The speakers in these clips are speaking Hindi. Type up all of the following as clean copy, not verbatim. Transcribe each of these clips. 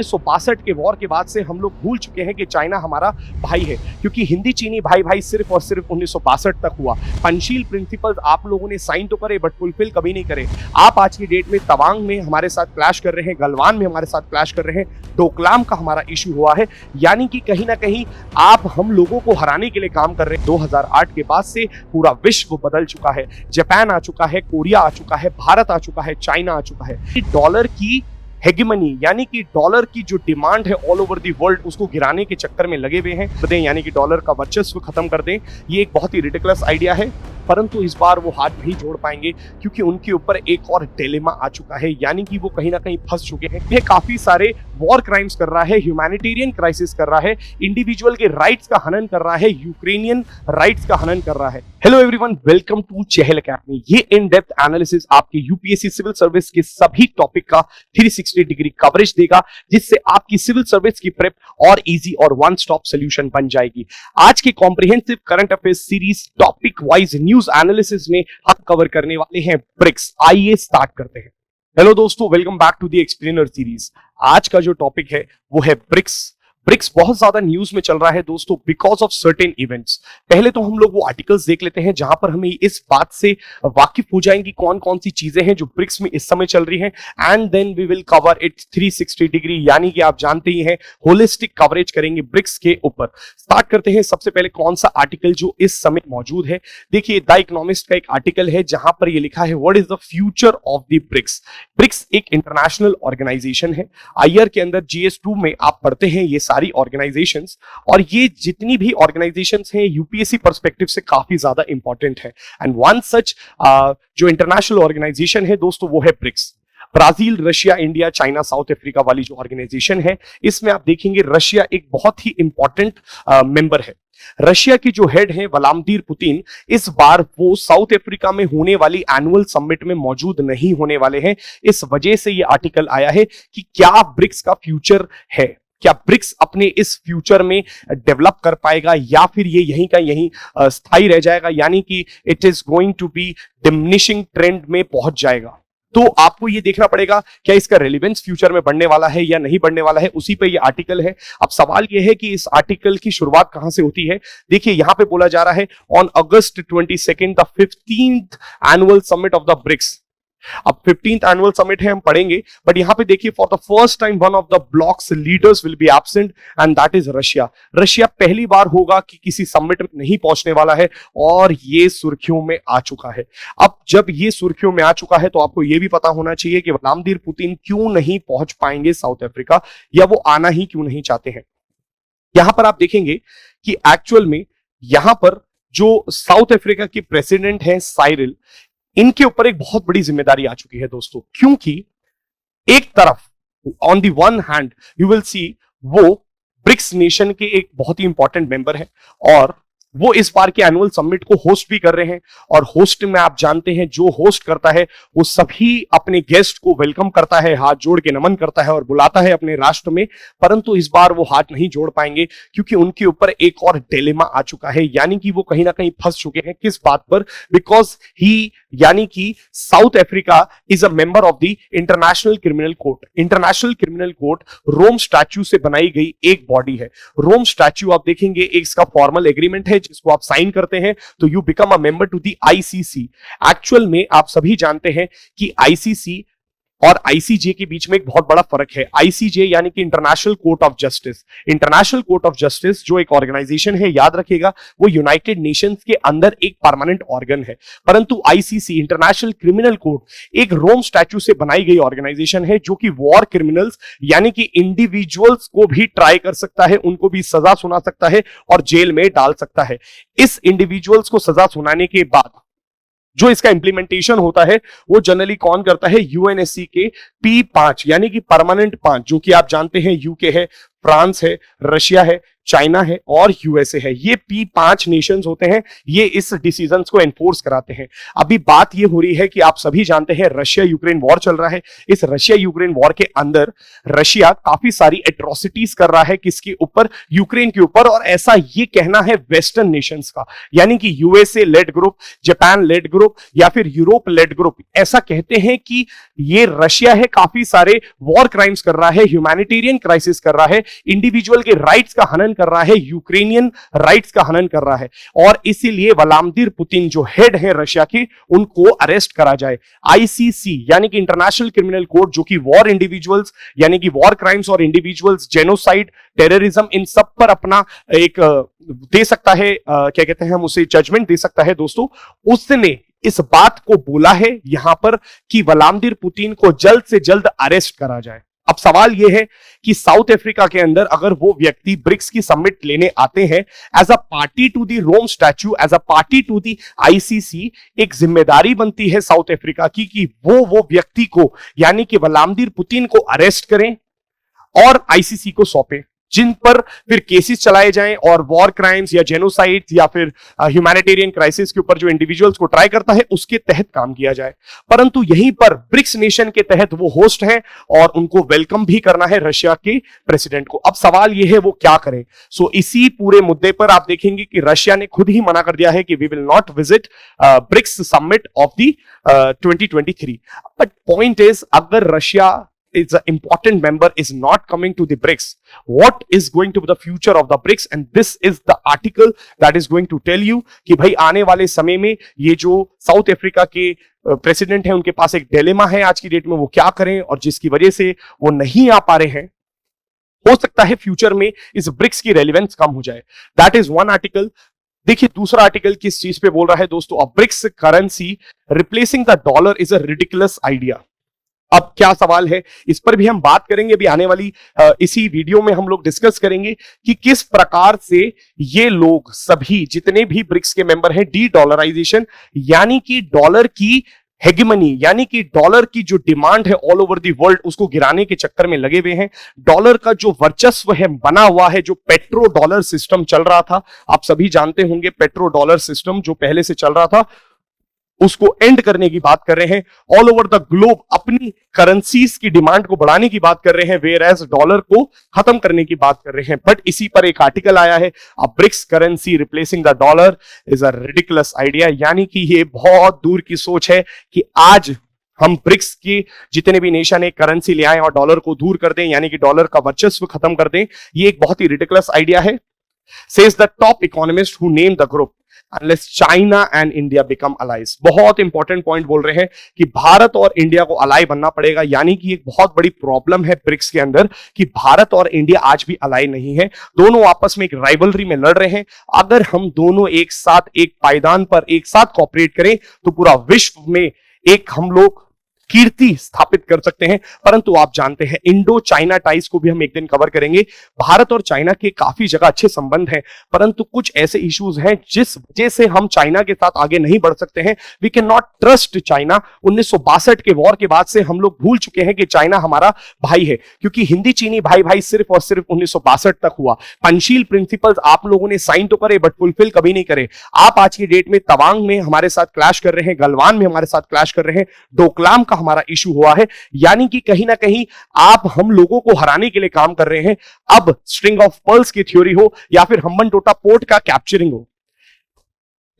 1962 के वॉर के बाद से हम लोग भूल चुके हैं कि चाइना हमारा भाई है, क्योंकि हिंदी चीनी भाई भाई सिर्फ और सिर्फ 1962 तक हुआ। पंचशील प्रिंसिपल्स आप लोगों ने साइन तो करे बट फुलफिल कभी नहीं करे। आप आज की डेट में तवांग में हमारे साथ क्लैश कर रहे हैं, गलवान में हमारे साथ क्लैश कर रहे हैं, डोकलाम का हमारा इशू हुआ है। यानी कि कहीं ना कहीं आप हम लोगों को हराने के लिए काम कर रहे हैं। 2008 के बाद से पूरा विश्व बदल चुका है। जापान आ चुका है, कोरिया आ चुका है, भारत आ चुका है, चाइना आ चुका है। डॉलर की हेगेमनी यानी कि डॉलर की जो डिमांड है ऑल ओवर दी वर्ल्ड, उसको गिराने के चक्कर में लगे हुए हैं। यानी कि डॉलर का वर्चस्व खत्म कर दें, ये एक बहुत ही रिडिकुलस आइडिया है, परंतु इस बार वो हाथ नहीं जोड़ पाएंगे क्योंकि उनके ऊपर एक और डिलेमा आ चुका है। यानी कि वो कहीं ना कहीं फंस चुके हैं। ये काफी सारे वॉर क्राइम्स कर रहा है, ह्यूमैनिटेरियन क्राइसिस कर रहा है, इंडिविजुअल के राइट्स का हनन कर रहा है, यूक्रेनियन राइट्स का हनन कर रहा है। Hello everyone, welcome to Chahal academy. ये इन डेप्थ एनालिसिस आपके यूपीएससी सिविल सर्विस के सभी टॉपिक का 360 डिग्री कवरेज देगा, जिससे आपकी सिविल सर्विस की प्रेप और इजी और वन स्टॉप सोल्यूशन बन जाएगी। आज के comprehensive current affairs series topic wise news analysis में हम कवर करने वाले हैं ब्रिक्स। आइए स्टार्ट करते हैं। हेलो दोस्तों, welcome back to the explainer series. आज का जो टॉपिक है वो है ब्रिक्स। ब्रिक्स बहुत ज्यादा न्यूज में चल रहा है दोस्तों, बिकॉज ऑफ सर्टेन इवेंट्स। पहले तो हम लोग वो आर्टिकल्स देख लेते हैं जहां पर हमें इस बात से वाकिफ हो जाएंगी कौन कौन सी चीजें हैं जो ब्रिक्स में इस समय चल रही हैं, and then we will cover it 360 degree, यानी कि आप जानते ही हैं होलिस्टिक कवरेज करेंगे ब्रिक्स के ऊपर। स्टार्ट करते हैं। सबसे पहले कौन सा आर्टिकल जो इस समय मौजूद है, देखिए द इकोनॉमिस्ट का एक आर्टिकल है जहां पर यह लिखा है what is the future of the BRICS. BRICS एक इंटरनेशनल ऑर्गेनाइजेशन है। आईआर के अंदर GS2 में आप पढ़ते हैं ये सारी ऑर्गेनाइजेशंस, और ये जितनी भी ऑर्गेनाइजेशंस हैं यूपीएससी पर्सपेक्टिव से काफी ज्यादा इंपॉर्टेंट है। एंड वन सच जो इंटरनेशनल ऑर्गेनाइजेशन है दोस्तों वो है BRICS. Brazil, Russia, India, China, South Africa वाली जो ऑर्गेनाइजेशन है, इसमें आप देखेंगे रशिया एक बहुत ही इंपॉर्टेंट मेंबर है। रशिया की जो हेड है व्लादिमीर पुतिन, इस बार वो साउथ अफ्रीका में होने वाली एनुअल समिट में मौजूद नहीं होने वाले हैं। इस वजह से ये आर्टिकल आया है कि क्या ब्रिक्स का फ्यूचर है, क्या ब्रिक्स अपने इस फ्यूचर में डेवलप कर पाएगा या फिर ये यहीं का यहीं स्थायी रह जाएगा, यानी कि it is going to be diminishing trend में पहुंच जाएगा। तो आपको ये देखना पड़ेगा क्या इसका रेलेवेंस फ्यूचर में बढ़ने वाला है या नहीं बढ़ने वाला है, उसी पे ये आर्टिकल है। अब सवाल ये है कि इस आर्टिकल की शुरुआत कहां से होती है। देखिए यहां पे बोला जा रहा है on August 22 the 15th annual summit of the BRICS. अब 15th एनुअल समिट है, हम पढ़ेंगे, बट यहां पे देखिए for the first time one of the blocks leaders will be absent and that is Russia. Russia पहली बार होगा कि किसी समिट में नहीं पहुंचने वाला है और ये सुर्खियों में आ चुका है। अब जब ये सुर्खियों में आ चुका है तो आपको ये भी पता होना चाहिए कि व्लादिमीर पुतिन क्यों नहीं पहुंच पाएंगे साउथ अफ्रीका, या वो आना ही क्यों नहीं चाहते हैं। यहां पर आप देखेंगे कि एक्चुअल में यहां पर जो साउथ अफ्रीका के प्रेसिडेंट हैं साइरिल, इनके ऊपर एक बहुत बड़ी जिम्मेदारी आ चुकी है दोस्तों, क्योंकि एक तरफ on the one hand you will see वो ब्रिक्स नेशन के एक बहुत ही इंपॉर्टेंट मेंबर है और वो इस बार के एनुअल समिट को होस्ट भी कर रहे हैं। और होस्ट में आप जानते हैं जो होस्ट करता है वो सभी अपने गेस्ट को वेलकम करता है, हाथ जोड़ के नमन करता है और बुलाता है अपने राष्ट्र में, परंतु इस बार वो हाथ नहीं जोड़ पाएंगे क्योंकि उनके ऊपर एक और डिलेमा आ चुका है। यानी कि वो कहीं ना कहीं फंस चुके हैं। किस बात पर? बिकॉज ही यानी कि South Africa is a member of the international criminal court. International criminal court Rome statute से बनाई गई एक बॉडी है। रोम स्टैच्यू आप देखेंगे एक इसका फॉर्मल एग्रीमेंट है जिसको आप साइन करते हैं तो you become a member to the ICC. Actual में आप सभी जानते हैं कि आईसीसी और आईसीजे के बीच में एक बहुत बड़ा फर्क है। आईसीजे यानी कि international court of justice. International court of justice जो एक ऑर्गेनाइजेशन है, याद रखिएगा, वो यूनाइटेड नेशंस के अंदर एक परमानेंट ऑर्गन है, परंतु आईसीसी इंटरनेशनल क्रिमिनल कोर्ट एक रोम स्टैच्यू से बनाई गई ऑर्गेनाइजेशन है जो कि वॉर क्रिमिनल्स यानी कि इंडिविजुअल्स को भी ट्राई कर सकता है, उनको भी सजा सुना सकता है और जेल में डाल सकता है। इस इंडिविजुअल्स को सजा सुनाने के बाद जो इसका इंप्लीमेंटेशन होता है वो जनरली कौन करता है? यूएनएससी के P5 यानी कि परमानेंट 5, जो कि आप जानते हैं यूके है, फ्रांस है, रशिया है, चाइना है और यूएसए है। ये P5 नेशंस होते हैं, ये इस डिसीजंस को एनफोर्स कराते हैं। अभी बात ये हो रही है कि आप सभी जानते हैं रशिया यूक्रेन वॉर चल रहा है। इस रशिया यूक्रेन वॉर के अंदर रशिया काफी सारी एट्रोसिटीज कर रहा है, किसके ऊपर? यूक्रेन के ऊपर। और ऐसा ये कहना है वेस्टर्न नेशंस का, यानी कि USA led group, Japan led group या फिर यूरोप लेड ग्रुप, ऐसा कहते हैं कि ये रशिया है काफी सारे वॉर क्राइम्स कर रहा है, ह्यूमैनिटेरियन क्राइसिस कर रहा है, इंडिविजुअल के राइट्स का हनन कर रहा है, यूक्रेनियन राइट्स का हनन कर रहा है। और इसीलिए व्लादिमीर पुतिन जो हेड है रशिया के, उनको अरेस्ट करा जाए। आईसीसी यानी कि इंटरनेशनल क्रिमिनल कोर्ट, जो कि वॉर इंडिविजुअल्स यानी कि वॉर क्राइम्स और इंडिविजुअल्स, जेनोसाइड, टेररिज्म, इन सब पर अपना एक दे सकता है, क्या कहते हैं हम उसे, जजमेंट दे सकता है दोस्तों। उसने इस बात को बोला है यहां पर कि व्लादिमीर पुतिन को जल्द से जल्द अरेस्ट करा जाए। अब सवाल यह है कि साउथ अफ्रीका के अंदर अगर वो व्यक्ति ब्रिक्स की समिट लेने आते हैं as a party to the Rome statute, as a party to the ICC, एक जिम्मेदारी बनती है साउथ अफ्रीका की कि वो व्यक्ति को यानी कि व्लादिमीर पुतिन को अरेस्ट करें और आईसीसी को सौंपे, जिन पर फिर केसेस चलाए जाएं और वॉर क्राइम्स या जेनोसाइड या फिर ह्यूमैनिटेरियन क्राइसिस के ऊपर जो इंडिविजुअल्स को ट्राई करता है उसके तहत काम किया जाए। परंतु यहीं पर ब्रिक्स नेशन के तहत वो होस्ट हैं और उनको वेलकम भी करना है रशिया के प्रेसिडेंट को। अब सवाल ये है वो क्या करें। सो इसी पूरे मुद्दे पर आप देखेंगे कि रशिया ने खुद ही मना कर दिया है कि we will not visit BRICS summit of the 2023। But point is, अगर Russia is an important member is not coming to the BRICS, what is going to be the future of the BRICS? And this is the article that is going to tell you कि भाई आने वाले समय में ये जो साउथ अफ्रीका के प्रेसिडेंट हैं उनके पास एक डिलेमा है आज की डेट में, वो क्या करें, और जिसकी वजह से वो नहीं आ पा रहे हैं। हो सकता है फ्यूचर में इस ब्रिक्स की रेलिवेंस कम हो जाए। That is one article. देखिए दूसरा आर्टिकल किस चीज पे बोल रहा है दोस्तों, BRICS currency replacing the dollar is a ridiculous idea. अब क्या सवाल है, इस पर भी हम बात करेंगे। अभी आने वाली इसी वीडियो में हम लोग डिस्कस करेंगे कि किस प्रकार से ये लोग सभी जितने भी ब्रिक्स के मेंबर हैं डी डॉलराइजेशन यानी कि डॉलर की हेगेमनी यानी कि डॉलर की जो डिमांड है ऑल ओवर दी वर्ल्ड उसको गिराने के चक्कर में लगे हुए हैं। डॉलर का जो वर्चस्व है बना हुआ है, जो पेट्रो डॉलर सिस्टम चल रहा था, आप सभी जानते होंगे पेट्रो डॉलर सिस्टम जो पहले से चल रहा था, उसको एंड करने की बात कर रहे हैं। ऑल ओवर द ग्लोब अपनी करेंसीज की डिमांड को बढ़ाने की बात कर रहे हैं, वेयर एज डॉलर को खत्म करने की बात कर रहे हैं। बट इसी पर एक आर्टिकल आया है, BRICS currency replacing the dollar is a ridiculous idea, यानी कि ये बहुत दूर की सोच है कि आज हम ब्रिक्स के जितने भी नेशन है करेंसी ले आए और डॉलर को दूर कर दें, यानी कि डॉलर का वर्चस्व खत्म कर दें। ये एक बहुत ही रिडिकुलस आइडिया है, says the top economist who name the group unless China and India become allies। बहुत इंपॉर्टेंट पॉइंट बोल रहे हैं कि भारत और इंडिया को अलाई बनना पड़ेगा, यानी कि एक बहुत बड़ी प्रॉब्लम है ब्रिक्स के अंदर कि भारत और इंडिया आज भी अलाई नहीं है, दोनों आपस में एक राइवलरी में लड़ रहे हैं। अगर हम दोनों एक साथ एक पायदान पर एक साथ कॉपरेट करें तो पूरा विश्व में एक हम लोग कीर्ति स्थापित कर सकते हैं। परंतु आप जानते हैं इंडो चाइना टाइज को भी हम एक दिन कवर करेंगे। भारत और चाइना के काफी जगह अच्छे संबंध हैं, परंतु कुछ ऐसे इश्यूज हैं जिस वजह से हम चाइना के साथ आगे नहीं बढ़ सकते हैं। We can not trust China. 1962 के वॉर के बाद से हम लोग भूल चुके हैं कि चाइना हमारा भाई है, क्योंकि हिंदी चीनी भाई भाई सिर्फ और सिर्फ 1962 तक हुआ। पंचशील प्रिंसिपल्स आप लोगों ने साइन तो करे बट फुलफिल कभी नहीं करे। आप आज की डेट में तवांग में हमारे साथ क्लैश कर रहे हैं, गलवान में हमारे साथ क्लैश कर रहे हैं, डोकलाम का हमारा इशू हुआ है, यानी कि कहीं ना कहीं आप हम लोगों को हराने के लिए काम कर रहे हैं। अब स्ट्रिंग ऑफ पर्ल्स की थ्योरी हो या फिर हम्बनटोटा पोर्ट का कैप्चरिंग हो,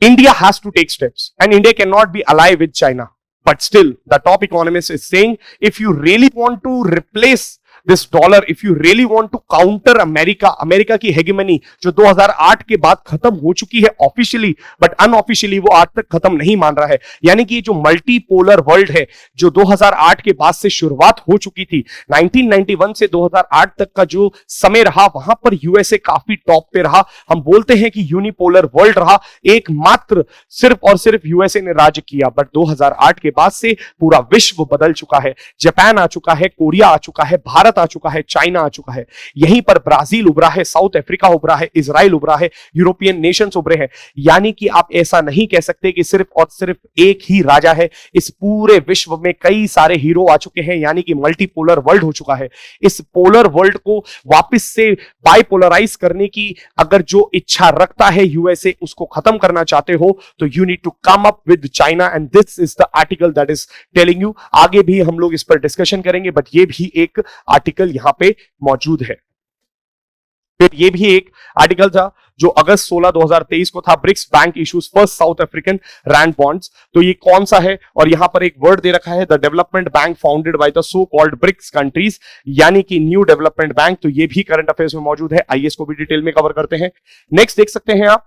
India has to take steps and India can not be ally with China. But still the top economist is saying if you really want to replace this dollar, if you really want to counter America की हेगेमनी जो 2008 के बाद खत्म हो चुकी है ऑफिशियली, बट अनऑफिशियली वो आज तक खत्म नहीं मान रहा है। यानी कि जो मल्टीपोलर वर्ल्ड है जो 2008 के बाद से शुरुआत हो चुकी थी, 1991 से 2008 तक का जो समय रहा वहां पर यूएसए काफी टॉप पे रहा। हम बोलते हैं कि यूनिपोलर वर्ल्ड रहा, एकमात्र सिर्फ और सिर्फ यूएसए ने राज्य किया। बट 2008 के बाद से पूरा विश्व बदल चुका है, जापान आ चुका है, कोरिया आ चुका है, भारत भारत आ चुका है, चाइना आ चुका है, यहीं पर ब्राजील उभरा है, साउथ अफ्रीका उभरा है, इजराइल उभरा है, यूरोपियन नेशंस उभरे हैं। यानी कि आप ऐसा नहीं कह सकते कि सिर्फ और सिर्फ एक ही राजा है, इस पूरे विश्व में कई सारे हीरो आ चुके हैं, यानी कि मल्टीपोलर वर्ल्ड हो चुका है। इस पोलर वर्ल्ड को वापस से बाइपोलराइज करने की अगर जो इच्छा रखता है यूएसए, उसको खत्म करना चाहते हो, तो you need to come up with China, and this is the article that is telling you. आगे भी हम लोग इस पर डिस्कशन करेंगे, बट ये भी एक आर्टिकल यहां पे मौजूद है। फिर ये भी एक आर्टिकल था जो अगस्त 16 2023 को था, BRICS bank issues first South African rand bonds. तो ये कौन सा है, और यहां पर एक वर्ड दे रखा है, the development bank founded by the so called BRICS countries, यानी कि न्यू डेवलपमेंट बैंक। तो ये भी करंट अफेयर्स में मौजूद है, आइए इसको भी डिटेल में कवर करते हैं। नेक्स्ट देख सकते हैं आप,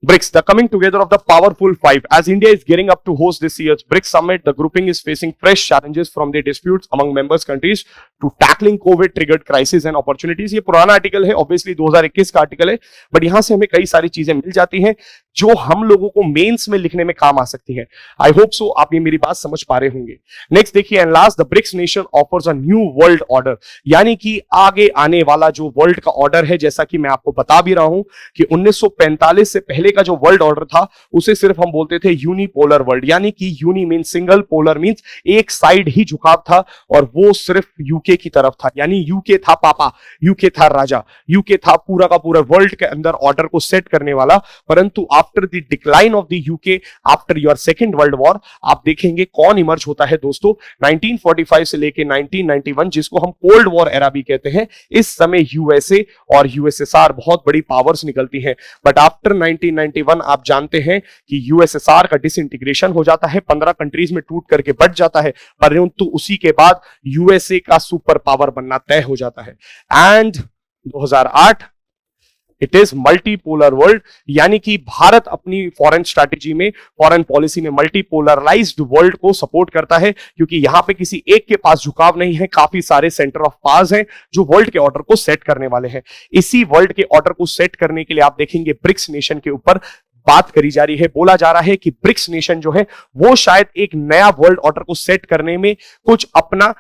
BRICS, the coming together of the powerful five. As India is gearing up to host this year's BRICS summit, the grouping is facing fresh challenges from the disputes among members countries to tackling COVID-triggered crises and opportunities. ये पुराना आर्टिकल है, ऑब्वियसली 2021 का आर्टिकल है, बट यहां से हमें कई सारी चीजें मिल जाती हैं जो हम लोगों को मेंस में लिखने में काम आ सकती हैं। आई होप सो आप ये मेरी बात समझ पा रहे होंगे। नेक्स्ट देखिए, and last, the BRICS nation offers a new world order, यानी कि आगे आने वाला जो वर्ल्ड का ऑर्डर है, जैसा कि मैं आपको बता भी रहा हूं कि 1945 से पहले का जो वर्ल्ड ऑर्डर था उसे सिर्फ हम बोलते थे यूनिपोलर वर्ल्ड, यानी कि uni means single, polar means एक साइड ही झुकाव था, और वो सिर्फ यूके की तरफ था, यानी यूके था पापा, यूके था राजा, यूके था पूरा का पूरा वर्ल्ड के अंदर ऑर्डर को सेट करने वाला। परंतु after the decline of the UK, after your second world war, आप देखेंगे कौन इमर्ज होता है दोस्तों, 1945 से लेके 1991, जिसको हम कोल्ड वॉर एरा भी कहते हैं। इस समय यूएसए और यूएसएसआर बहुत बड़ी पावर्स निकलती हैं, बट आफ्टर 1991 आप जानते हैं कि यूएसएसआर का डिसइंटीग्रेशन हो जाता है, 15 कंट्रीज में टूट करके बट जाता है, परंतु उसी के बाद यूएसए का सुपर पावर बनना तय हो जाता है। And 2008 it is multipolar world, यानी कि भारत अपनी फॉरेन स्ट्रैटेजी में, फॉरेन पॉलिसी में मल्टीपोलराइज्ड वर्ल्ड को सपोर्ट करता है, क्योंकि यहां पे किसी एक के पास झुकाव नहीं है, काफी सारे सेंटर ऑफ पावर्स हैं जो वर्ल्ड के ऑर्डर को सेट करने वाले हैं। इसी वर्ल्ड के ऑर्डर को सेट करने के लिए आप देखेंगे ब्रिक्स नेशन के ऊपर बात करी जा रही है। बोला जा रहा है कि ब्रिक्स नेशन जो है वो शायद एक नया वर्ल्ड ऑर्डर को सेट करने में कुछ अपना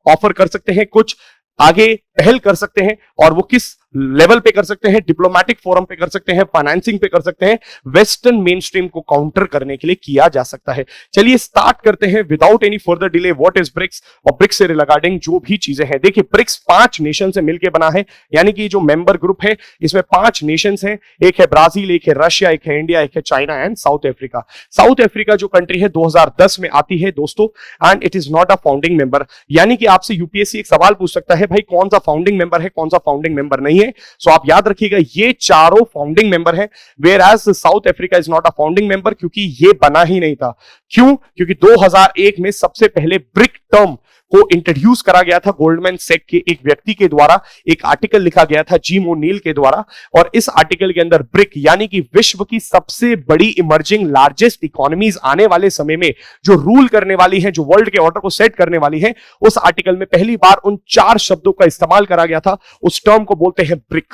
ऑफर कर सकते हैं, कुछ आगे पहल कर सकते हैं, और वो किस लेवल पे कर सकते हैं, डिप्लोमेटिक फोरम पे कर सकते हैं, फाइनेंसिंग पे कर सकते हैं, वेस्टर्न मेन स्ट्रीम को काउंटर करने के लिए किया जा सकता है। चलिए स्टार्ट करते हैं without any further delay, what is BRICS, और ब्रिक्स से रिगार्डिंग जो भी चीजें हैं। देखिए ब्रिक्स 5 नेशन से मिलकर बना है, यानी कि जो मेंबर ग्रुप है इसमें 5 नेशंस हैं, एक है ब्राजील, एक है रशिया, एक है इंडिया, एक है China and south Africa. South Africa जो कंट्री है 2010 में आती है दोस्तों, and it is not a founding member, यानी कि आपसे यूपीएससी एक सवाल पूछ सकता है, भाई कौन सा फाउंडिंग मेंबर है, कौन सा फाउंडिंग मेंबर नहीं है। सो आप याद रखिएगा ये चारों फाउंडिंग मेंबर हैं, whereas South Africa is not a founding member, क्योंकि ये बना ही नहीं था। क्यों? क्योंकि 2001 में सबसे पहले ब्रिक टर्म को इंट्रोड्यूस करा गया था गोल्डमैन सैक के एक व्यक्ति के द्वारा, एक आर्टिकल लिखा गया था जिम ओ'नील के द्वारा, और इस आर्टिकल के अंदर ब्रिक यानी कि विश्व की सबसे बड़ी इमर्जिंग लार्जेस्ट इकोनॉमीज आने वाले समय में जो रूल करने वाली हैं, जो वर्ल्ड के ऑर्डर को सेट करने वाली हैं, उस आर्टिकल में पहली बार उन 4 शब्दों का इस्तेमाल करा गया था। उस टर्म को बोलते हैं ब्रिक।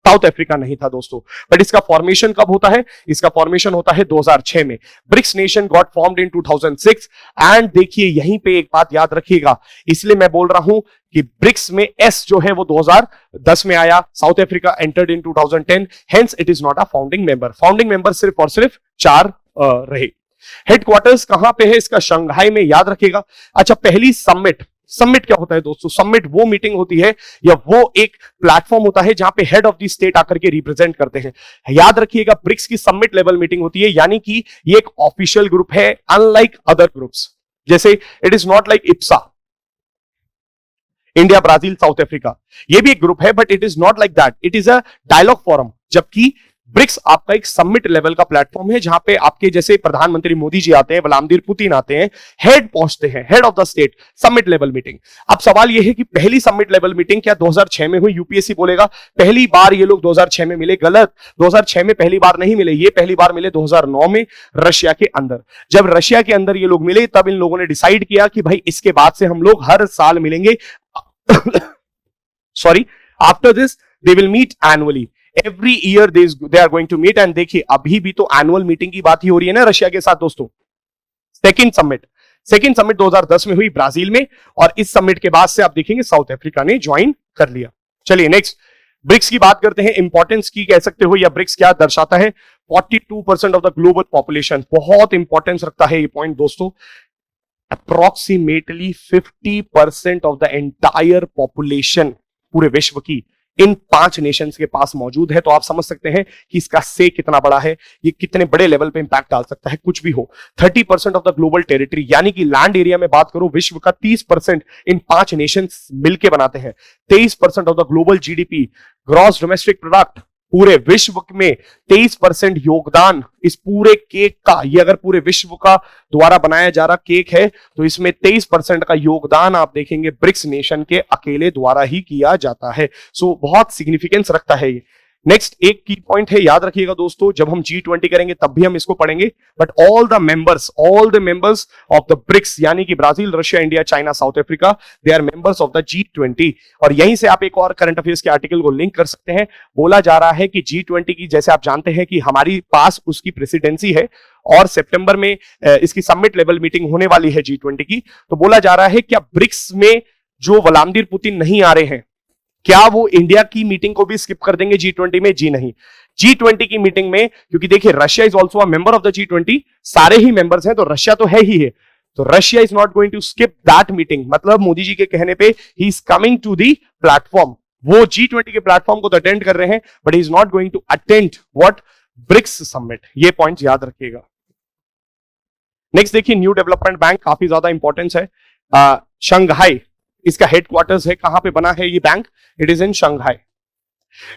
साउथ अफ्रीका नहीं था दोस्तों, बट इसका फॉर्मेशन कब होता है? इसका फॉर्मेशन होता है 2006 में। BRICS nation got formed in 2006, and देखिए यहीं पे एक बात याद रखिएगा, इसलिए मैं बोल रहा हूं कि ब्रिक्स में एस जो है वो 2010 में आया, south Africa entered in 2010, hence it is not a founding member. Founding member सिर्फ और सिर्फ 4 रहे। हेडक्वार्टर्स कहां पे है इसका? शंघाई में, याद रखिएगा। अच्छा, पहली समिट क्या होता है दोस्तों? समिट वो मीटिंग होती है या वो एक प्लेटफॉर्म होता है जहां पे हेड ऑफ द स्टेट आकर के रिप्रेजेंट करते हैं। याद रखिएगा ब्रिक्स की समिट लेवल मीटिंग होती है, यानी कि ये एक ऑफिशियल ग्रुप है, अनलाइक अदर ग्रुप्स। जैसे it is not like IBSA, India, Brazil, South Africa, ये भी एक ग्रुप है, but it is not like that, it is a dialogue forum. जबकि ब्रिक्स आपका एक समिट लेवल का प्लेटफॉर्म है, जहां पे आपके जैसे प्रधानमंत्री मोदी जी आते हैं, व्लादिमीर पुतिन आते हैं, हेड पहुंचते हैं, head of the state, summit level meeting. अब सवाल यह है कि पहली समिट लेवल मीटिंग क्या 2006 में हुई? यूपीएससी बोलेगा पहली बार ये लोग 2006 में मिले। गलत, 2006 में पहली बार नहीं मिले, ये पहली बार मिले 2009 में रशिया के अंदर। जब रशिया के अंदर ये लोग मिले, तब इन लोगों ने डिसाइड किया कि भाई इसके बाद से हम लोग हर साल मिलेंगे। Sorry, after this they will meet annually, every year they are going to meet. And देखिए अभी भी तो एनुअल मीटिंग की बात ही हो रही है ना रशिया के साथ दोस्तों। सेकेंड समिट 2010 में हुई ब्राजील में, और इस समिट के बाद से आप देखेंगे साउथ अफ्रीका ने ज्वाइन कर लिया। चलिए नेक्स्ट ब्रिक्स की बात करते हैं, इंपॉर्टेंस की कह सकते हो, या ब्रिक्स क्या दर्शाता है। 42% ऑफ द ग्लोबल पॉपुलेशन, बहुत इंपॉर्टेंस रखता है ये पॉइंट दोस्तों। Approximately 50% of the entire population पूरे विश्व की इन 5 नेशंस के पास मौजूद है। तो आप समझ सकते हैं कि इसका से कितना बड़ा है, ये कितने बड़े लेवल पे इंपैक्ट डाल सकता है, कुछ भी हो। 30% ऑफ द ग्लोबल टेरिटरी, यानी कि लैंड एरिया में बात करो विश्व का 30% इन 5 नेशंस मिलके बनाते हैं। 23% of the global GDP, gross domestic product, पूरे विश्व में 23% योगदान इस पूरे केक का, ये अगर पूरे विश्व का द्वारा बनाया जा रहा केक है तो इसमें 23% का योगदान आप देखेंगे ब्रिक्स नेशन के अकेले द्वारा ही किया जाता है। सो बहुत सिग्निफिकेंस रखता है ये। नेक्स्ट एक की पॉइंट है, याद रखिएगा दोस्तों, जब हम G20 करेंगे तब भी हम इसको पढ़ेंगे, but all the members of the BRICS, यानी कि Brazil, Russia, India, China, South Africa, they are members of the G20। और यहीं से आप एक और करंट अफेयर्स के आर्टिकल को लिंक कर सकते हैं। बोला जा रहा है कि G20 की, जैसे आप जानते हैं कि हमारी पास उसकी प्रेसिडेंसी है और सितंबर में इसकी समिट लेवल मीटिंग होने वाली है G20 की। तो बोला जा रहा है क्या ब्रिक्स में जो व्लादिमीर पुतिन नहीं आ रहे हैं, क्या वो इंडिया की मीटिंग को भी स्किप कर देंगे G20 में? जी नहीं। G20 की मीटिंग में, क्योंकि देखिए Russia is also a member of the G20, सारे ही मेंबर्स हैं तो रशिया तो है ही है, तो Russia is not going to skip that meeting. मतलब मोदी जी के कहने पे ही is coming to the platform, वो G20 के प्लेटफॉर्म को तो अटेंड कर रहे हैं, but he is not going to attend what, BRICS summit. ये पॉइंट याद रखिएगा। नेक्स्ट देखिए न्यू डेवलपमेंट बैंक, काफी ज्यादा इंपॉर्टेंस है। शंघाई इसका हेडक्वार्टर्स है, कहां पे बना है ये bank? It is in Shanghai.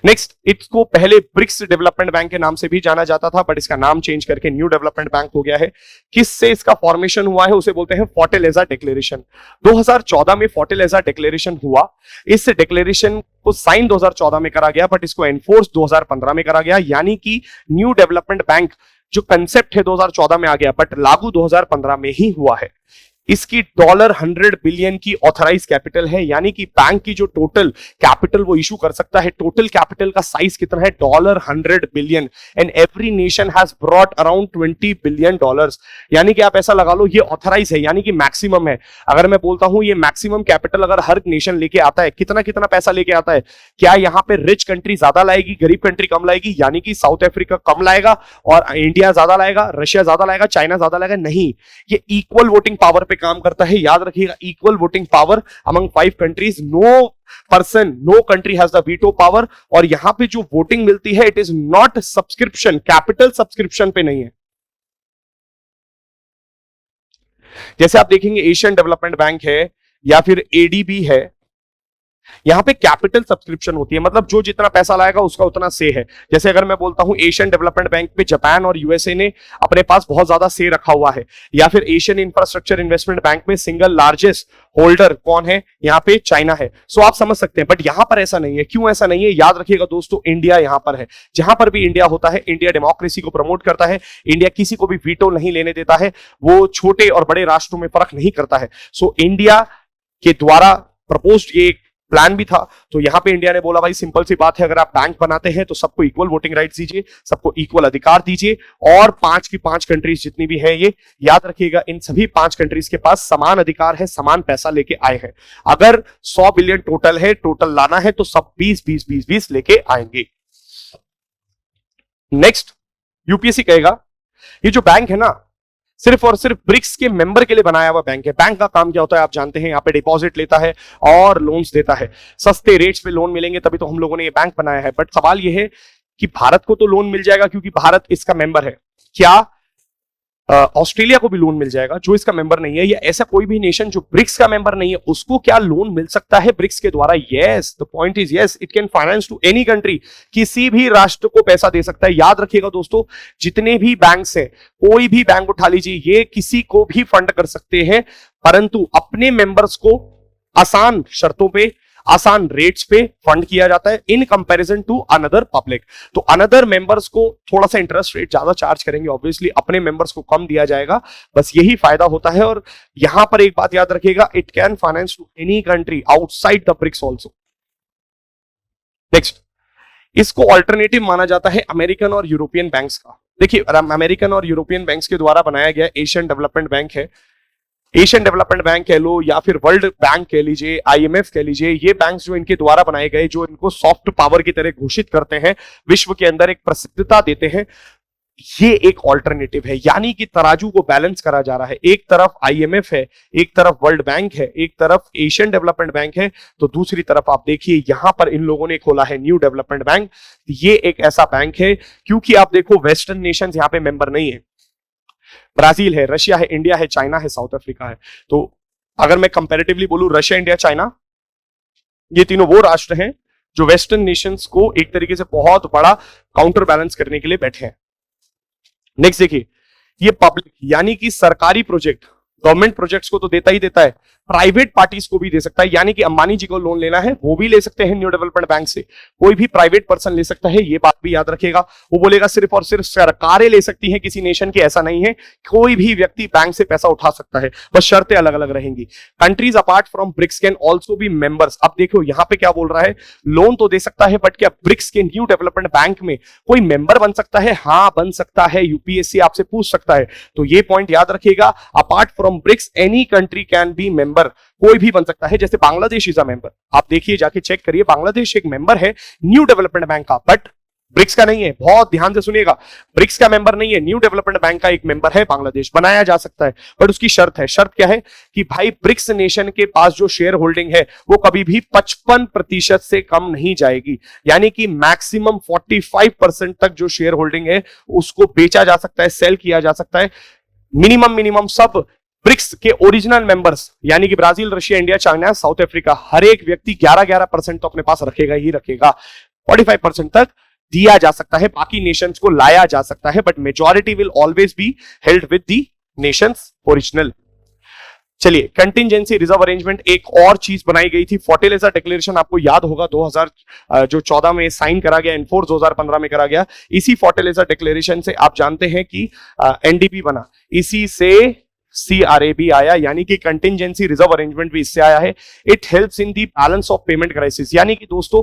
Next, इसको पहले ब्रिक्स डेवलपमेंट बैंक के नाम से भी जाना जाता था, बट इसका नाम चेंज करके न्यू डेवलपमेंट बैंक हो गया है। किससे इसका फॉर्मेशन हुआ है? उसे बोलते हैं फोर्टालेजा डिक्लेरेशन। 2014 में फोर्टालेजा डिक्लेरेशन हुआ। इस डिक्लेरेशन को साइन 2014 में करा गया, बट इसको एनफोर्स 2015 में करा गया। यानी कि न्यू डेवलपमेंट बैंक जो कंसेप्ट है 2014 में आ गया, बट लागू 2015 में ही हुआ है। इसकी $100 बिलियन की ऑथराइज कैपिटल है, यानी कि बैंक की जो टोटल कैपिटल वो इशू कर सकता है, टोटल कैपिटल का साइज कितना है? $100 billion. And every nation has brought around $20 billion. यानी कि आप ऐसा लगा लो ये ऑथराइज है, यानी कि मैक्सिमम है। अगर मैं बोलता हूं ये मैक्सिमम कैपिटल अगर हर नेशन लेके आता है, कितना कितना पैसा लेके आता है? क्या यहां पे रिच कंट्री ज्यादा लाएगी, गरीब कंट्री कम लाएगी? यानी कि साउथ अफ्रीका कम लाएगा और इंडिया ज्यादा लाएगा, रशिया ज्यादा लाएगा, चाइना ज्यादा लाएगा? नहीं, ये इक्वल वोटिंग पावर पे काम करता है। याद रखिएगा, equal voting power among 5 countries, no country has the veto power. और यहां पे जो वोटिंग मिलती है, it is not subscription, capital subscription पे नहीं है। जैसे आप देखेंगे एशियन डेवलपमेंट बैंक है या फिर एडीबी है, यहां पे कैपिटल सब्सक्रिप्शन होती है, मतलब जो जितना पैसा लाएगा उसका उतना से है। जैसे अगर मैं बोलता हूं एशियन डेवलपमेंट बैंक पे जापान और यूएसए ने अपने पास बहुत ज्यादा से रखा हुआ है, या फिर एशियन इंफ्रास्ट्रक्चर इन्वेस्टमेंट बैंक में सिंगल लार्जेस्ट होल्डर कौन है? यहां पे चाइना है। सो आप समझ सकते हैं, बट यहां पर ऐसा नहीं है। क्यों ऐसा नहीं है? याद रखिएगा दोस्तों, इंडिया यहां पर है। जहां पर भी इंडिया होता है, इंडिया डेमोक्रेसी को प्रमोट करता है, इंडिया किसी को भी वीटो नहीं लेने देता है, वो छोटे और बड़े राष्ट्रों में फर्क नहीं करता है। सो इंडिया के द्वारा प्रपोज्ड ये प्लान भी था, तो यहां पे इंडिया ने बोला भाई सिंपल सी बात है, अगर आप बैंक बनाते हैं तो सबको इक्वल वोटिंग राइट्स दीजिए, सबको इक्वल अधिकार दीजिए, और 5 की 5 कंट्रीज जितनी भी है, ये याद रखिएगा, इन सभी 5 कंट्रीज के पास समान अधिकार है, समान पैसा लेके आए हैं। अगर 100 बिलियन टोटल है, टोटल लाना है तो सब 20-20-20-20 लेके आएंगे। नेक्स्ट, यूपीएससी कहेगा ये जो बैंक है ना, सिर्फ और सिर्फ ब्रिक्स के मेंबर के लिए बनाया हुआ बैंक है। बैंक का काम क्या होता है आप जानते हैं, यहाँ पे डिपॉजिट लेता है और लोन्स देता है। सस्ते रेट्स पे लोन मिलेंगे, तभी तो हम लोगों ने ये बैंक बनाया है। बट सवाल ये है कि भारत को तो लोन मिल जाएगा क्योंकि भारत इसका मेंबर है, क्या ऑस्ट्रेलिया को भी लोन मिल जाएगा जो इसका मेंबर नहीं है, या ऐसा कोई भी नेशन जो ब्रिक्स का मेंबर नहीं है उसको क्या लोन मिल सकता है ब्रिक्स के द्वारा? Yes, the point is yes, it can finance to any country, किसी भी राष्ट्र को पैसा दे सकता है। याद रखिएगा दोस्तों, जितने भी बैंक्स हैं, कोई भी बैंक उठा लीजिए, ये किसी को भी फंड कर सकते हैं, परंतु अपने मेंबर्स को आसान शर्तों पे, आसान रेट्स पे फंड किया जाता है in comparison to another public. तो अनदर मेंबर्स को थोड़ा सा इंटरेस्ट रेट ज्यादा चार्ज करेंगे, ऑब्वियसली अपने मेंबर्स को कम दिया जाएगा, बस यही फायदा होता है। और यहां पर एक बात याद रखिएगा, it can finance to any country outside the BRICS also. Next, इसको ऑल्टरनेटिव माना जाता है अमेरिकन और यूरोपियन बैंक्स का। देखिए, अमेरिकन और यूरोपियन बैंक्स के द्वारा बनाया गया एशियन डेवलपमेंट बैंक है। एशियन डेवलपमेंट बैंक कह लो या फिर वर्ल्ड बैंक कह लीजिए, आईएमएफ कह लीजिए, ये बैंक्स जो इनके द्वारा बनाए गए, जो इनको सॉफ्ट पावर की तरह घोषित करते हैं, विश्व के अंदर एक प्रसिद्धता देते हैं, ये एक ऑल्टरनेटिव है। यानी कि तराजू को बैलेंस करा जा रहा है। एक तरफ आईएमएफ है, एक तरफ वर्ल्ड बैंक है, एक तरफ एशियन डेवलपमेंट बैंक है, तो दूसरी तरफ आप देखिए यहां पर इन लोगों ने खोला है न्यू डेवलपमेंट बैंक। ये एक ऐसा बैंक है, क्योंकि आप देखो वेस्टर्न नेशंस यहां पे मेंबर नहीं है, ब्राजील है, रशिया है, इंडिया है, चाइना है, साउथ अफ्रीका है। तो अगर मैं कंपैरेटिवली बोलूं, रशिया, इंडिया, चाइना, ये तीनों वो राष्ट्र हैं जो वेस्टर्न नेशंस को एक तरीके से बहुत बड़ा काउंटर बैलेंस करने के लिए बैठे हैं। नेक्स्ट देखिए, ये पब्लिक यानी कि सरकारी प्रोजेक्ट, गवर्नमेंट प्रोजेक्ट्स को तो देता ही देता है, प्राइवेट पार्टीज को भी दे सकता है। यानी कि अंबानी जी को लोन लेना है वो भी ले सकते हैं न्यू डेवलपमेंट बैंक से, कोई भी प्राइवेट पर्सन ले सकता है, ये बात भी याद रखेगा। वो बोलेगा सिर्फ और सिर्फ सरकारें ले सकती हैं किसी नेशन की, ऐसा नहीं है, कोई भी व्यक्ति बैंक से पैसा उठा सकता है, बस शर्तें अलग अलग रहेंगी। Countries apart from BRICS can also be members. अब देखो यहां पे क्या बोल रहा है, लोन तो दे सकता है, बट क्या ब्रिक्स के न्यू डेवलपमेंट बैंक में कोई मेंबर बन सकता है? हाँ बन सकता है, यूपीएससी आपसे पूछ सकता है, तो ये पॉइंट याद रखिएगा। Apart from BRICS any country can be member, कोई भी बन सकता है। जैसे बांग्लादेश इज अ मेंबर, आप देखिए जाके चेक करिए, बांग्लादेश एक मेंबर है न्यू डेवलपमेंट बैंक का, बट ब्रिक्स का नहीं है। बहुत ध्यान से सुनिएगा, ब्रिक्स का मेंबर नहीं है, न्यू डेवलपमेंट बैंक का एक मेंबर है बांग्लादेश। बनाया जा सकता है, बट उसकी शर्त है। शर्त क्या है कि भाई ब्रिक्स नेशन के पास जो शेयर होल्डिंग है वो कभी भी 55% से कम नहीं जाएगी। यानी कि मैक्सिमम 45% तक जो शेयर होल्डिंग है उसको बेचा जा सकता है, सेल किया जा सकता है। मिनिमम सब ब्रिक्स के ओरिजिनल मेंबर्स यानी कि Brazil, Russia, India, China, South Africa, हर एक व्यक्ति 11% तो अपने पास रखेगा ही रखेगा। 45% तक दिया जा सकता है, बाकी नेशंस को लाया जा सकता है, but majority will always be held with the Nations original. चलिए, कंटिंजेंसी रिजर्व अरेंजमेंट एक और चीज बनाई गई थी। फर्टिलाइजर डिक्लेरेशन आपको याद होगा 2014 में साइन करा गया, एनफोर्स 2015 में करा गया। इसी फर्टिलाइजर डिक्लेरेशन से आप जानते हैं कि एनडीबी बना, इसी से CRAB आया, यानी कि कंटिंजेंसी रिजर्व अरेंजमेंट भी इससे आया है। It helps in the balance of payment crisis. यानी कि दोस्तों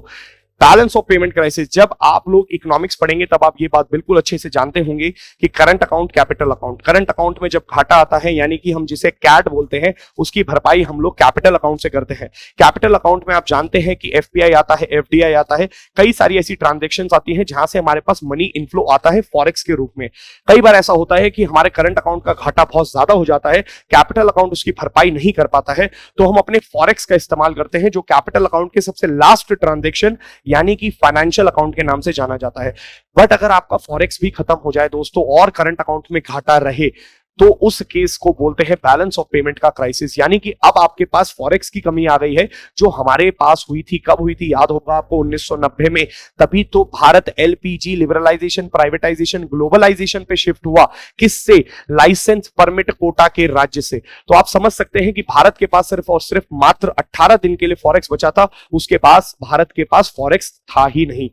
बैलेंस ऑफ पेमेंट क्राइसिस, जब आप लोग इकोनॉमिक्स पढ़ेंगे तब आप ये बात बिल्कुल अच्छे से जानते होंगे कि current account, capital account, current account में जब घाटा आता है यानी कि हम जिसे कैट बोलते हैं, उसकी भरपाई हम लोग कैपिटल अकाउंट से करते हैं। कैपिटल अकाउंट में आप जानते हैं कि FPI आता है, FDI आता है, कई सारी ऐसी ट्रांजेक्शंस आती हैं जहां से हमारे पास मनी इनफ्लो आता है फॉरेक्स के रूप में। कई बार ऐसा होता है कि हमारे करंट अकाउंट का घाटा बहुत ज्यादा हो जाता है, कैपिटल अकाउंट उसकी भरपाई नहीं कर पाता है, तो हम अपने फॉरेक्स का इस्तेमाल करते हैं, जो कैपिटल अकाउंट के सबसे लास्ट ट्रांजेक्शन यानी कि फाइनेंशियल अकाउंट के नाम से जाना जाता है। बट अगर आपका फॉरेक्स भी खत्म हो जाए दोस्तों और करंट अकाउंट में घाटा रहे, तो उस केस को बोलते हैं बैलेंस ऑफ पेमेंट का क्राइसिस। यानी कि अब आपके पास फॉरेक्स की कमी आ गई है, जो हमारे पास हुई थी, कब हुई थी याद होगा आपको, 1990 में। तभी तो Bharat LPG liberalisation, privatisation, globalisation पे शिफ्ट हुआ। किससे? लाइसेंस परमिट कोटा के राज्य से। तो आप समझ सकते हैं कि भारत के पास सिर्फ और सिर्फ मात्र 18 दिन के लिए फॉरेक्स बचा था, उसके पास भारत के पास फॉरेक्स था ही नहीं।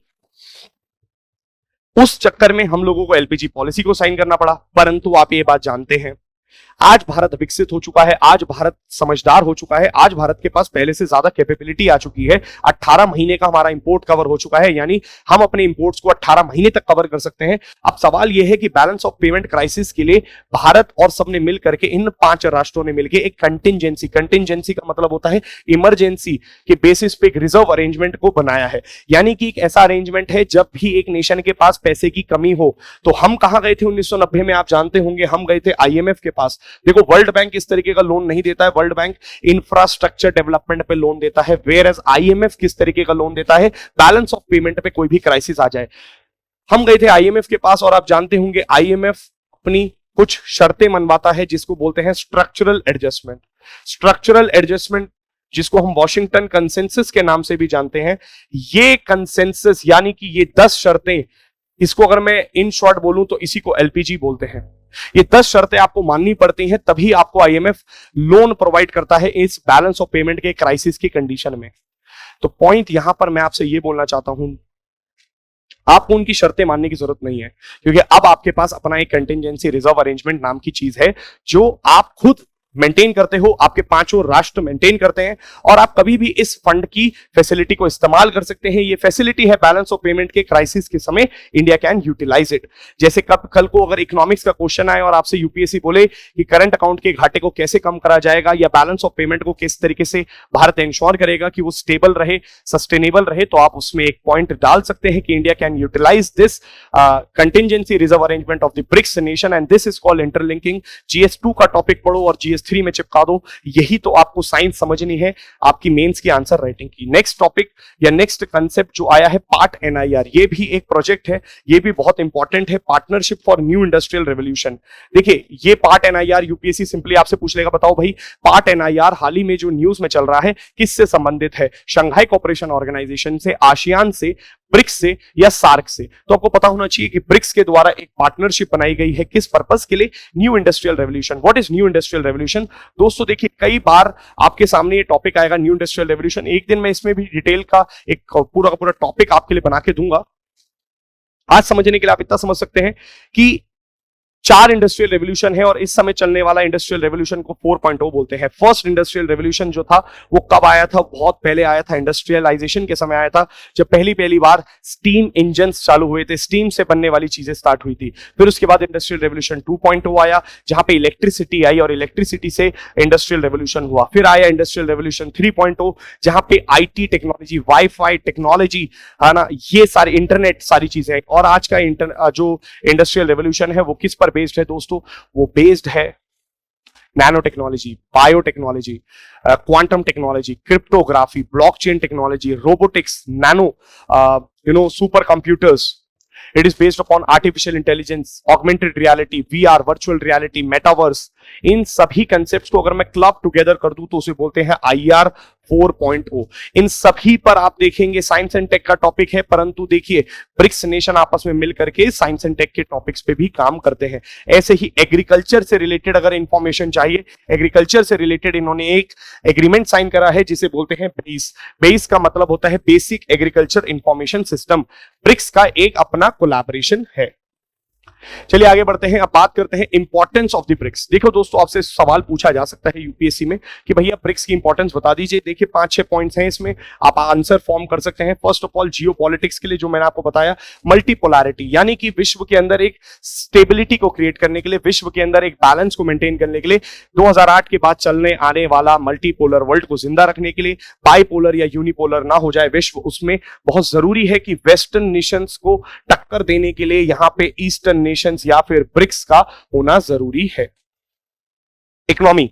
उस चक्कर में हम लोगों को LPG पॉलिसी को साइन करना पड़ा। परंतु आप ये बात जानते हैं, आज भारत विकसित हो चुका है, आज भारत समझदार हो चुका है, आज भारत के पास पहले से ज्यादा कैपेबिलिटी आ चुकी है। 18 महीने का हमारा इंपोर्ट कवर हो चुका है, यानी हम अपने इंपोर्ट्स को 18 महीने तक कवर कर सकते हैं। अब सवाल यह है कि बैलेंस ऑफ पेमेंट क्राइसिस के लिए भारत और सबने मिल करके, इन 5 राष्ट्रों ने मिलकर एक कंटिंजेंसी का मतलब होता है इमरजेंसी के बेसिस पे एक रिजर्व अरेंजमेंट को बनाया है। यानी कि एक ऐसा अरेंजमेंट है, जब भी एक नेशन के पास पैसे की कमी हो, तो हम कहां गए थे 1990 में, आप जानते होंगे, हम गए थे IMF के पास। देखो वर्ल्ड बैंक इस तरीके का लोन नहीं देता है, वर्ल्ड बैंक इंफ्रास्ट्रक्चर डेवलपमेंट पे लोन देता है, वेयर एज IMF किस तरीके का लोन देता है, बैलेंस ऑफ पेमेंट पे कोई भी क्राइसिस आ जाए। हम गए थे IMF के पास, और आप जानते होंगे IMF अपनी कुछ शर्तें मनवाता है, जिसको बोलते हैं स्ट्रक्चरल एडजस्टमेंट। स्ट्रक्चरल एडजस्टमेंट जिसको हम वॉशिंगटन कंसेंसस के नाम से भी जानते हैं। ये कंसेंसस यानी कि ये 10 शर्तें, इसको अगर मैं इन शॉर्ट बोलूं तो इसी को LPG बोलते हैं। ये 10 शर्तें आपको माननी पड़ती हैं, तभी आपको IMF लोन प्रोवाइड करता है इस बैलेंस ऑफ पेमेंट के क्राइसिस की कंडीशन में। तो पॉइंट यहां पर मैं आपसे ये बोलना चाहता हूं, आपको उनकी शर्तें मानने की जरूरत नहीं है, क्योंकि अब आपके पास अपना एक कंटिंजेंसी रिजर्व अरेंजमेंट नाम की चीज है, जो आप खुद मेंटेन करते हो, आपके पांचों राष्ट्र मेंटेन करते हैं, और आप कभी भी इस फंड की फैसिलिटी को इस्तेमाल कर सकते हैं। ये फैसिलिटी है बैलेंस ऑफ पेमेंट के क्राइसिस के समय इंडिया कैन यूटिलाइज इट। जैसे कल को अगर इकोनॉमिक्स का क्वेश्चन आए और आपसे यूपीएससी बोले कि करंट अकाउंट के घाटे को कैसे कम करा जाएगा या बैलेंस ऑफ पेमेंट को किस तरीके से भारत इंश्योर करेगा कि वो स्टेबल रहे, सस्टेनेबल रहे, तो आप उसमें एक पॉइंट डाल सकते हैं कि India can utilise this contingency reserve arrangement of the BRICS nation and this is called interlinking. GS2 का टॉपिक पढ़ो और GS3 में चिपका दो, यही तो आपको साइंस समझनी है आपकी मेंस की आंसर राइटिंग की। नेक्स्ट टॉपिक या नेक्स्ट कंसेप्ट जो आया है पार्ट NIR, ये भी एक प्रोजेक्ट है, ये भी बहुत इंपॉर्टेंट है, partnership for new industrial revolution. देखिए ये पार्ट NIR यूपीएससी सिंपली आपसे पूछ लेगा, बताओ भाई पार्ट NIR हाल ही में जो न्यूज में चल रहा है किससे संबंधित है? शंघाई कोऑपरेशन ऑर्गेनाइजेशन से, आसियान से, ब्रिक्स से या सार्क से? तो आपको पता होना चाहिए कि ब्रिक्स के द्वारा एक पार्टनरशिप बनाई गई है, किस पर्पस के लिए? New industrial revolution. What is new industrial revolution? दोस्तों देखिए कई बार आपके सामने ये टॉपिक आएगा न्यू इंडस्ट्रियल रेवोल्यूशन, एक दिन मैं इसमें भी डिटेल का एक पूरा का पूरा टॉपिक आपके लिए बना के दूंगा। आज समझने के लिए आप इतना समझ सकते हैं कि 4 इंडस्ट्रियल रेवोल्यूशन है और इस समय चलने वाला इंडस्ट्रियल रेवोल्यूशन को 4.0 बोलते हैं। फर्स्ट इंडस्ट्रियल रेवोल्यूशन जो था वो कब आया था? बहुत पहले आया था, इंडस्ट्रियलाइजेशन के समय आया था, जब पहली बार स्टीम इंजन्स चालू हुए थे, स्टीम से बनने वाली चीजें स्टार्ट हुई थी। फिर उसके बाद इंडस्ट्रियल रेवोल्यूशन 2.0 आया, जहां पे इलेक्ट्रिसिटी आई और इलेक्ट्रिसिटी से इंडस्ट्रियल रेवोल्यूशन हुआ। फिर आया इंडस्ट्रियल रेवोल्यूशन 3.0, जहां पे IT टेक्नोलॉजी, वाईफाई टेक्नोलॉजी, है ना, ये सारे इंटरनेट सारी चीजें। और आज का जो इंडस्ट्रियल रेवोल्यूशन है वो किस पर बेस्ड है दोस्तों? वो बेस्ड है nano technology, biotechnology, quantum technology, cryptography, blockchain technology, robotics, nano super computers. It is based upon artificial intelligence, augmented reality, VR, virtual reality, metaverse। इन सभी कंसेप्ट्स को अगर मैं क्लब टुगेदर कर दूं तो उसे बोलते हैं IR 4.0। इन सभी पर आप देखेंगे साइंस एंड टेक का टॉपिक है, परंतु देखिए ब्रिक्स नेशन आपस में मिल करके साइंस एंड टेक के टॉपिक्स पे भी काम करते हैं। ऐसे ही एग्रीकल्चर से रिलेटेड अगर इंफॉर्मेशन चाहिए, एग्रीकल्चर से रिलेटेड इन्होंने एक एग्रीमेंट साइन करा है जिसे बोलते हैं बेस। बेस का मतलब होता है basic agriculture information system. BRICS का एक अपना कोलैबोरेशन है। चलिए आगे बढ़ते हैं, अब बात करते हैं इंपॉर्टेंस ऑफ द ब्रिक्स। देखो दोस्तों आपसे सवाल पूछा जा सकता है यूपीएससी में कि भैया ब्रिक्स की इंपॉर्टेंस बता दीजिए। देखिए 5-6 पॉइंट्स हैं इसमें, आप आंसर फॉर्म कर सकते हैं। फर्स्ट ऑफ ऑल जियोपॉलिटिक्स के लिए जो मैंने आपको बताया, मल्टीपोलैरिटी यानी कि विश्व के अंदर एक स्टेबिलिटी को क्रिएट करने के लिए, विश्व के अंदर एक बैलेंस को मेंटेन करने के लिए, 2008 के बाद चलने आने वाला मल्टीपोलर वर्ल्ड को जिंदा रखने के लिए, बाइपोलर या यूनिपोलर ना हो जाए विश्व, उसमें बहुत जरूरी है कि वेस्टर्न नेशंस को टक्कर देने के लिए यहां पे ईस्टर्न नेशंस या फिर ब्रिक्स का होना जरूरी है। इकोनॉमी,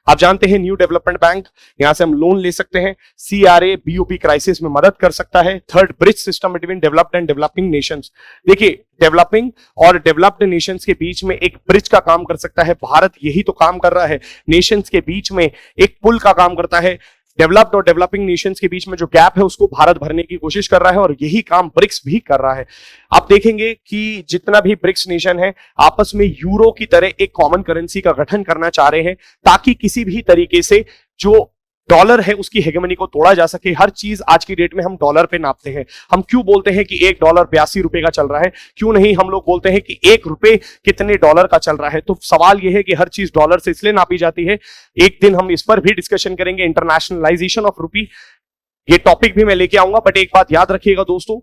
आप जानते हैं न्यू डेवलपमेंट बैंक, यहां से हम लोन ले सकते हैं। CRA BOP क्राइसिस में मदद कर सकता है। Third, bridge system between developed and developing Nations. देखिए डेवलपिंग और डेवलप्ड नेशंस के बीच में एक ब्रिज का काम कर सकता है, भारत यही तो काम कर रहा है। नेशंस के बीच में एक पुल का काम करता है, डेवलप्ड और डेवलपिंग नेशंस के बीच में जो गैप है उसको भारत भरने की कोशिश कर रहा है और यही काम ब्रिक्स भी कर रहा है। आप देखेंगे कि जितना भी ब्रिक्स नेशन है आपस में यूरो की तरह एक कॉमन करेंसी का गठन करना चाह रहे हैं ताकि किसी भी तरीके से जो डॉलर है उसकी हेगेमनी को तोड़ा जा सके। हर चीज आज की डेट में हम डॉलर पे नापते हैं। हम क्यों बोलते हैं कि $1 82 रुपए का चल रहा है? क्यों नहीं हम लोग बोलते हैं कि $1 कितने डॉलर का चल रहा है? तो सवाल यह है कि हर चीज डॉलर से इसलिए नापी जाती है। एक दिन हम इस पर भी डिस्कशन करेंगे, इंटरनेशनलाइजेशन ऑफ रुपी। ये टॉपिक भी मैं लेके आऊंगा, बट एक बात याद रखिएगा दोस्तों,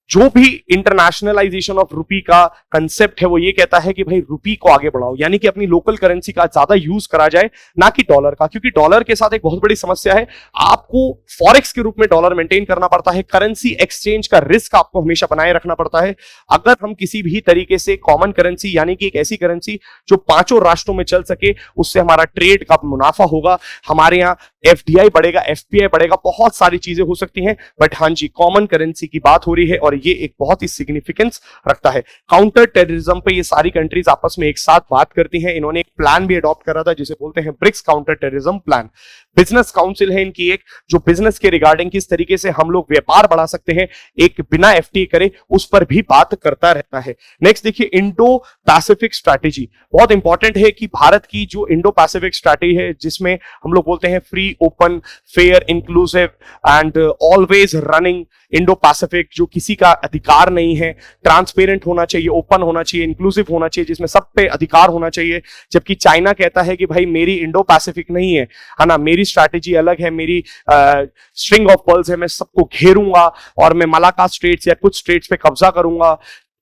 जो भी इंटरनेशनलाइजेशन ऑफ रुपी का कंसेप्ट है वो ये कहता है कि भाई रुपी को आगे बढ़ाओ, यानी कि अपनी लोकल करेंसी का ज्यादा यूज करा जाए, ना कि डॉलर का। क्योंकि डॉलर के साथ एक बहुत बड़ी समस्या है, आपको फॉरेक्स के रूप में डॉलर मेंटेन करना पड़ता है, करेंसी एक्सचेंज का रिस्क आपको हमेशा बनाए रखना पड़ता है। अगर हम किसी भी तरीके से कॉमन करेंसी यानी कि एक ऐसी करेंसी जो 5 राष्ट्रों में चल सके, उससे हमारा ट्रेड का मुनाफा होगा, हमारे यहाँ FDI बढ़ेगा, FPI बढ़ेगा, बहुत सारी चीजें हो सकती हैं। बट हाँ जी, कॉमन करेंसी की बात हो रही है और ये एक बहुत ही सिग्निफिकेंस रखता है। काउंटर टेररिज्म पे ये सारी कंट्रीज आपस में एक साथ बात करती हैं। इन्होंने एक प्लान भी अडॉप्ट करा था जिसे बोलते हैं BRICS counter terrorism plan. Business council है इनकी एक, जो बिजनेस के रिगार्डिंग किस तरीके से हम लोग व्यापार बढ़ा सकते हैं एक बिना एफटीए करे, उस पर भी बात करता रहता है। नेक्स्ट देखिए, इंडो पैसिफिक स्ट्रैटेजी बहुत इंपॉर्टेंट है कि भारत की जो इंडो पैसिफिक स्ट्रैटेजी है, जिसमें हम लोग बोलते हैं free, open, fair, inclusive and always running Indo Pacific, जो किसी का अधिकार नहीं है, ट्रांसपेरेंट होना चाहिए, ओपन होना चाहिए, इंक्लूसिव होना चाहिए, जिसमें सब पे अधिकार होना चाहिए। जबकि चाइना कहता है कि भाई मेरी इंडो पैसिफिक नहीं है ना, मेरी स्ट्रैटेजी अलग है, मेरी स्ट्रिंग ऑफ पर्ल्स है, मैं सबको घेरूंगा और मैं मलाका स्ट्रेट्स या कुछ स्ट्रेट्स पे कब्जा करूंगा।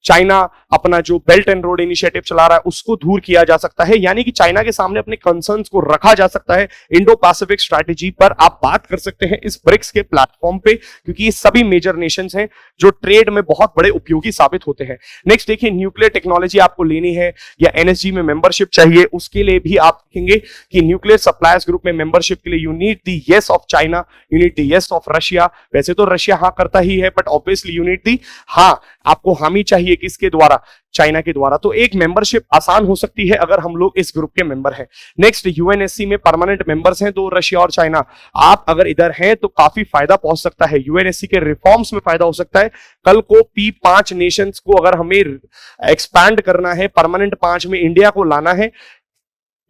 चाइना अपना जो बेल्ट एंड रोड इनिशिएटिव चला रहा है उसको दूर किया जा सकता है, यानी कि चाइना के सामने अपने कंसर्न्स को रखा जा सकता है। इंडो पैसिफिक स्ट्रैटेजी पर आप बात कर सकते हैं इस ब्रिक्स के प्लेटफॉर्म पे, क्योंकि ये सभी मेजर नेशंस हैं जो ट्रेड में बहुत बड़े उपयोगी साबित होते हैं। नेक्स्ट देखिए, न्यूक्लियर टेक्नोलॉजी आपको लेनी है या एनएसजी में मेंबरशिप चाहिए, उसके लिए भी आप देखेंगे कि न्यूक्लियर सप्लायर्स ग्रुप में मेंबरशिप के लिए you need the yes of China, you need the yes of Russia. वैसे तो रशिया हाँ करता ही है, but obviously you need the, हाँ आपको हामी चाहिए किसके द्वारा, चाइना के द्वारा। तो एक मेंबरशिप आसान हो सकती है अगर हम लोग इस ग्रुप के मेंबर हैं। नेक्स्ट, यूएनएससी में परमानेंट मेंबर्स हैं तो रशिया और चाइना, आप अगर इधर हैं तो काफी फायदा पहुंच सकता है, यूएनएससी के रिफॉर्म्स में फायदा हो सकता है। कल को P5 नेशंस को अगर हमें एक्सपैंड करना है, परमानेंट 5 में इंडिया को लाना है,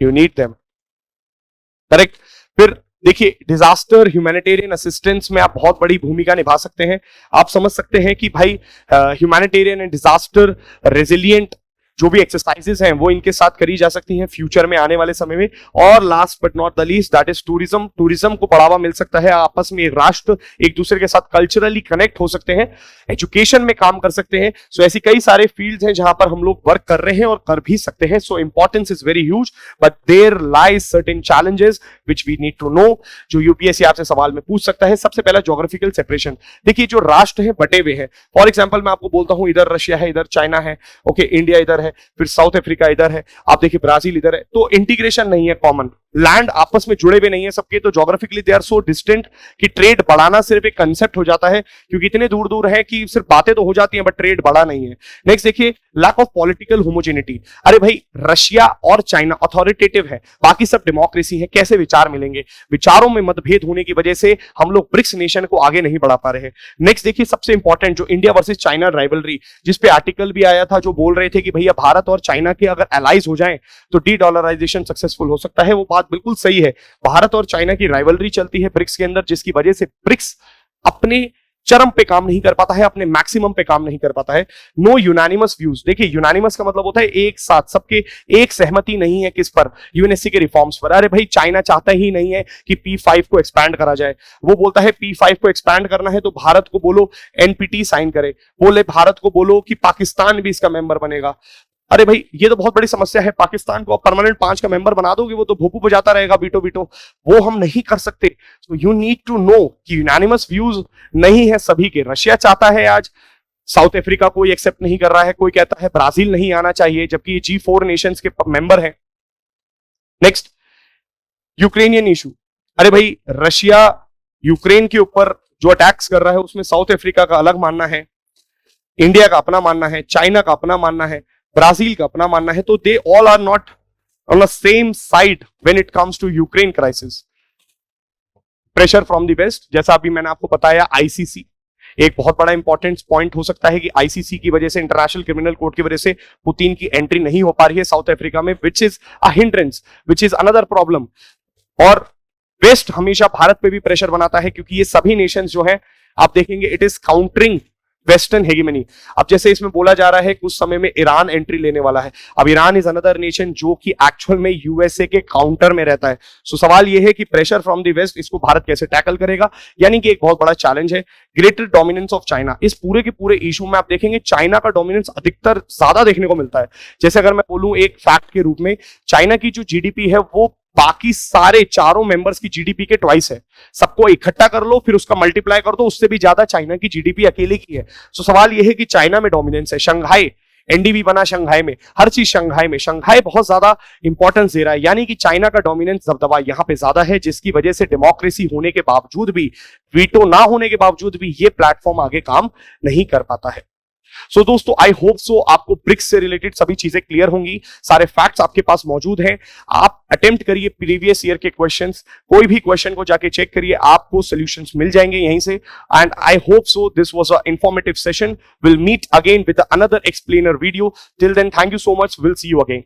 यू नीड देम, करेक्ट। फिर देखिए, डिजास्टर ह्यूमैनिटेरियन असिस्टेंस में आप बहुत बड़ी भूमिका निभा सकते हैं। आप समझ सकते हैं कि भाई ह्यूमैनिटेरियन एंड डिजास्टर रेजिलिएंट जो भी एक्सरसाइजेस हैं वो इनके साथ करी जा सकती हैं फ्यूचर में, आने वाले समय में। और last but not the least, that is tourism. Tourism को बढ़ावा मिल सकता है, आपस में राष्ट्र एक दूसरे के साथ कल्चरली कनेक्ट हो सकते हैं, एजुकेशन में काम कर सकते हैं। सो ऐसी कई सारे फील्ड्स हैं जहां पर हम लोग वर्क कर रहे हैं और कर भी सकते हैं। So importance is very huge, but there lies certain challenges which we need to know, जो यूपीएससी आपसे सवाल में पूछ सकता है। सबसे पहला ज्योग्राफिकल सेपरेशन। देखिए, जो राष्ट्र है बटे हुए हैं, फॉर एग्जाम्पल मैं आपको बोलता हूं इधर रशिया है, इधर चाइना है, ओके, इंडिया इधर है, फिर साउथ अफ्रीका इधर है, आप देखिए ब्राजील इधर है, तो इंटीग्रेशन नहीं है, कॉमन लैंड आपस में जुड़े हुए नहीं है सबके, तो geographically they are so distant कि ट्रेड बढ़ाना सिर्फ एक कंसेप्ट हो जाता है, क्योंकि इतने दूर दूर है कि सिर्फ बातें तो हो जाती हैं बट ट्रेड बढ़ा नहीं है। नेक्स्ट देखिए, लैक ऑफ पॉलिटिकल होमोजेनिटी। अरे भाई, रशिया और चाइना अथॉरिटेटिव है, बाकी सब डेमोक्रेसी है, कैसे विचार मिलेंगे? विचारों में मतभेद होने की वजह से हम लोग ब्रिक्स नेशन को आगे नहीं बढ़ा पा रहे हैं। नेक्स्ट देखिए, सबसे इंपॉर्टेंट जो इंडिया वर्सेस चाइना राइवलरी, जिसपे आर्टिकल भी आया था जो बोल रहे थे कि भैया भारत और चाइना के अगर एलाइज हो जाएं तो डी डॉलराइजेशन सक्सेसफुल हो सकता है। वो बात बिल्कुल सही है, भारत और चाइना की राइवलरी चलती है ब्रिक्स के अंदर, जिसकी वजह से ब्रिक्स अपने चरम पे काम नहीं कर पाता है, अपने मैक्सिमम पे काम नहीं कर पाता है। No unanimous views. देखिए, यूनानिमस का मतलब होता है एक साथ, सबके एक सहमति नहीं है किस पर, यूएनएससी के रिफॉर्म्स पर। अरे भाई, चाइना चाहता ही नहीं है कि P5 को एक्सपैंड करा जाए, वो बोलता है P5 को एक्सपैंड करना है तो भारत को बोलो एनपीटी साइन करे, बोले भारत को बोलो कि पाकिस्तान भी इसका मेंबर बनेगा। अरे भाई, ये तो बहुत बड़ी समस्या है, पाकिस्तान को परमानेंट 5 का मेंबर बना दोगे, वो तो भोपू बजाता रहेगा बीटो बीटो, वो हम नहीं कर सकते। So you need to know कि यूनानिमस व्यूज नहीं है सभी के। रशिया चाहता है आज, साउथ अफ्रीका कोई एक्सेप्ट नहीं कर रहा है, कोई कहता है ब्राजील नहीं आना चाहिए, जबकि ये G4 नेशंस के मेंबर हैं। Next, Ukrainian issue. अरे भाई, रशिया यूक्रेन के ऊपर जो अटैक्स कर रहा है उसमें साउथ अफ्रीका का अलग मानना है, इंडिया का अपना मानना है, चाइना का अपना मानना है, ब्राजील का अपना मानना है, तो they all are not on the same side when it comes to Ukraine crisis. Pressure from the west, जैसा अभी मैंने आपको बताया, आईसीसी एक बहुत बड़ा इंपॉर्टेंट पॉइंट हो सकता है कि आईसीसी की वजह से, इंटरनेशनल क्रिमिनल कोर्ट की वजह से पुतिन की एंट्री नहीं हो पा रही है साउथ अफ्रीका में, which is a hindrance, which is another problem. और वेस्ट हमेशा भारत पे भी प्रेशर बनाता है, क्योंकि ये सभी नेशंस जो है आप देखेंगे इट इज काउंटरिंग वेस्टर्न हेगेमनी। अब जैसे इसमें बोला जा रहा है कुछ समय में ईरान एंट्री लेने वाला है। अब ईरान इज अनदर नेशन जो कि एक्चुअल में यूएसए के काउंटर में रहता है। सो सवाल यह है कि प्रेशर फ्रॉम द वेस्ट, इसको भारत कैसे टैकल करेगा, यानी कि एक बहुत बड़ा चैलेंज है। ग्रेटर डोमिनेंस ऑफ चाइना, इस पूरे के पूरे इशू में आप देखेंगे चाइना का डोमिनेंस अधिकतर ज्यादा देखने को मिलता है। जैसे अगर मैं बोलूं एक फैक्ट के रूप में, चाइना की जो जीडीपी है वो बाकी सारे चारों मेंबर्स की जीडीपी के ट्वाइस है। सबको इकट्ठा कर लो, फिर उसका मल्टीप्लाई कर दो, उससे भी ज्यादा चाइना की जीडीपी अकेले की है। सो सवाल यह है कि चाइना में डोमिनेंस है। शंघाई एनडीबी बना शंघाई में, हर चीज शंघाई में, शंघाई बहुत ज्यादा इंपॉर्टेंस दे रहा है, यानी कि चाइना का डोमिनेंस दबदबा यहां पे ज्यादा है, जिसकी वजह से डेमोक्रेसी होने के बावजूद भी, वीटो ना होने के बावजूद भी ये प्लेटफॉर्म आगे काम नहीं कर पाता है। सो दोस्तों, आई होप सो आपको ब्रिक्स से रिलेटेड सभी चीजें क्लियर होंगी, सारे फैक्ट्स आपके पास मौजूद हैं। आप अटेम्प्ट करिए प्रीवियस ईयर के क्वेश्चंस, कोई भी क्वेश्चन को जाके चेक करिए, आपको सॉल्यूशंस मिल जाएंगे यहीं से। And I hope so this was a informative session. Will meet again with another explainer video. Till then, thank you so much, will see you again.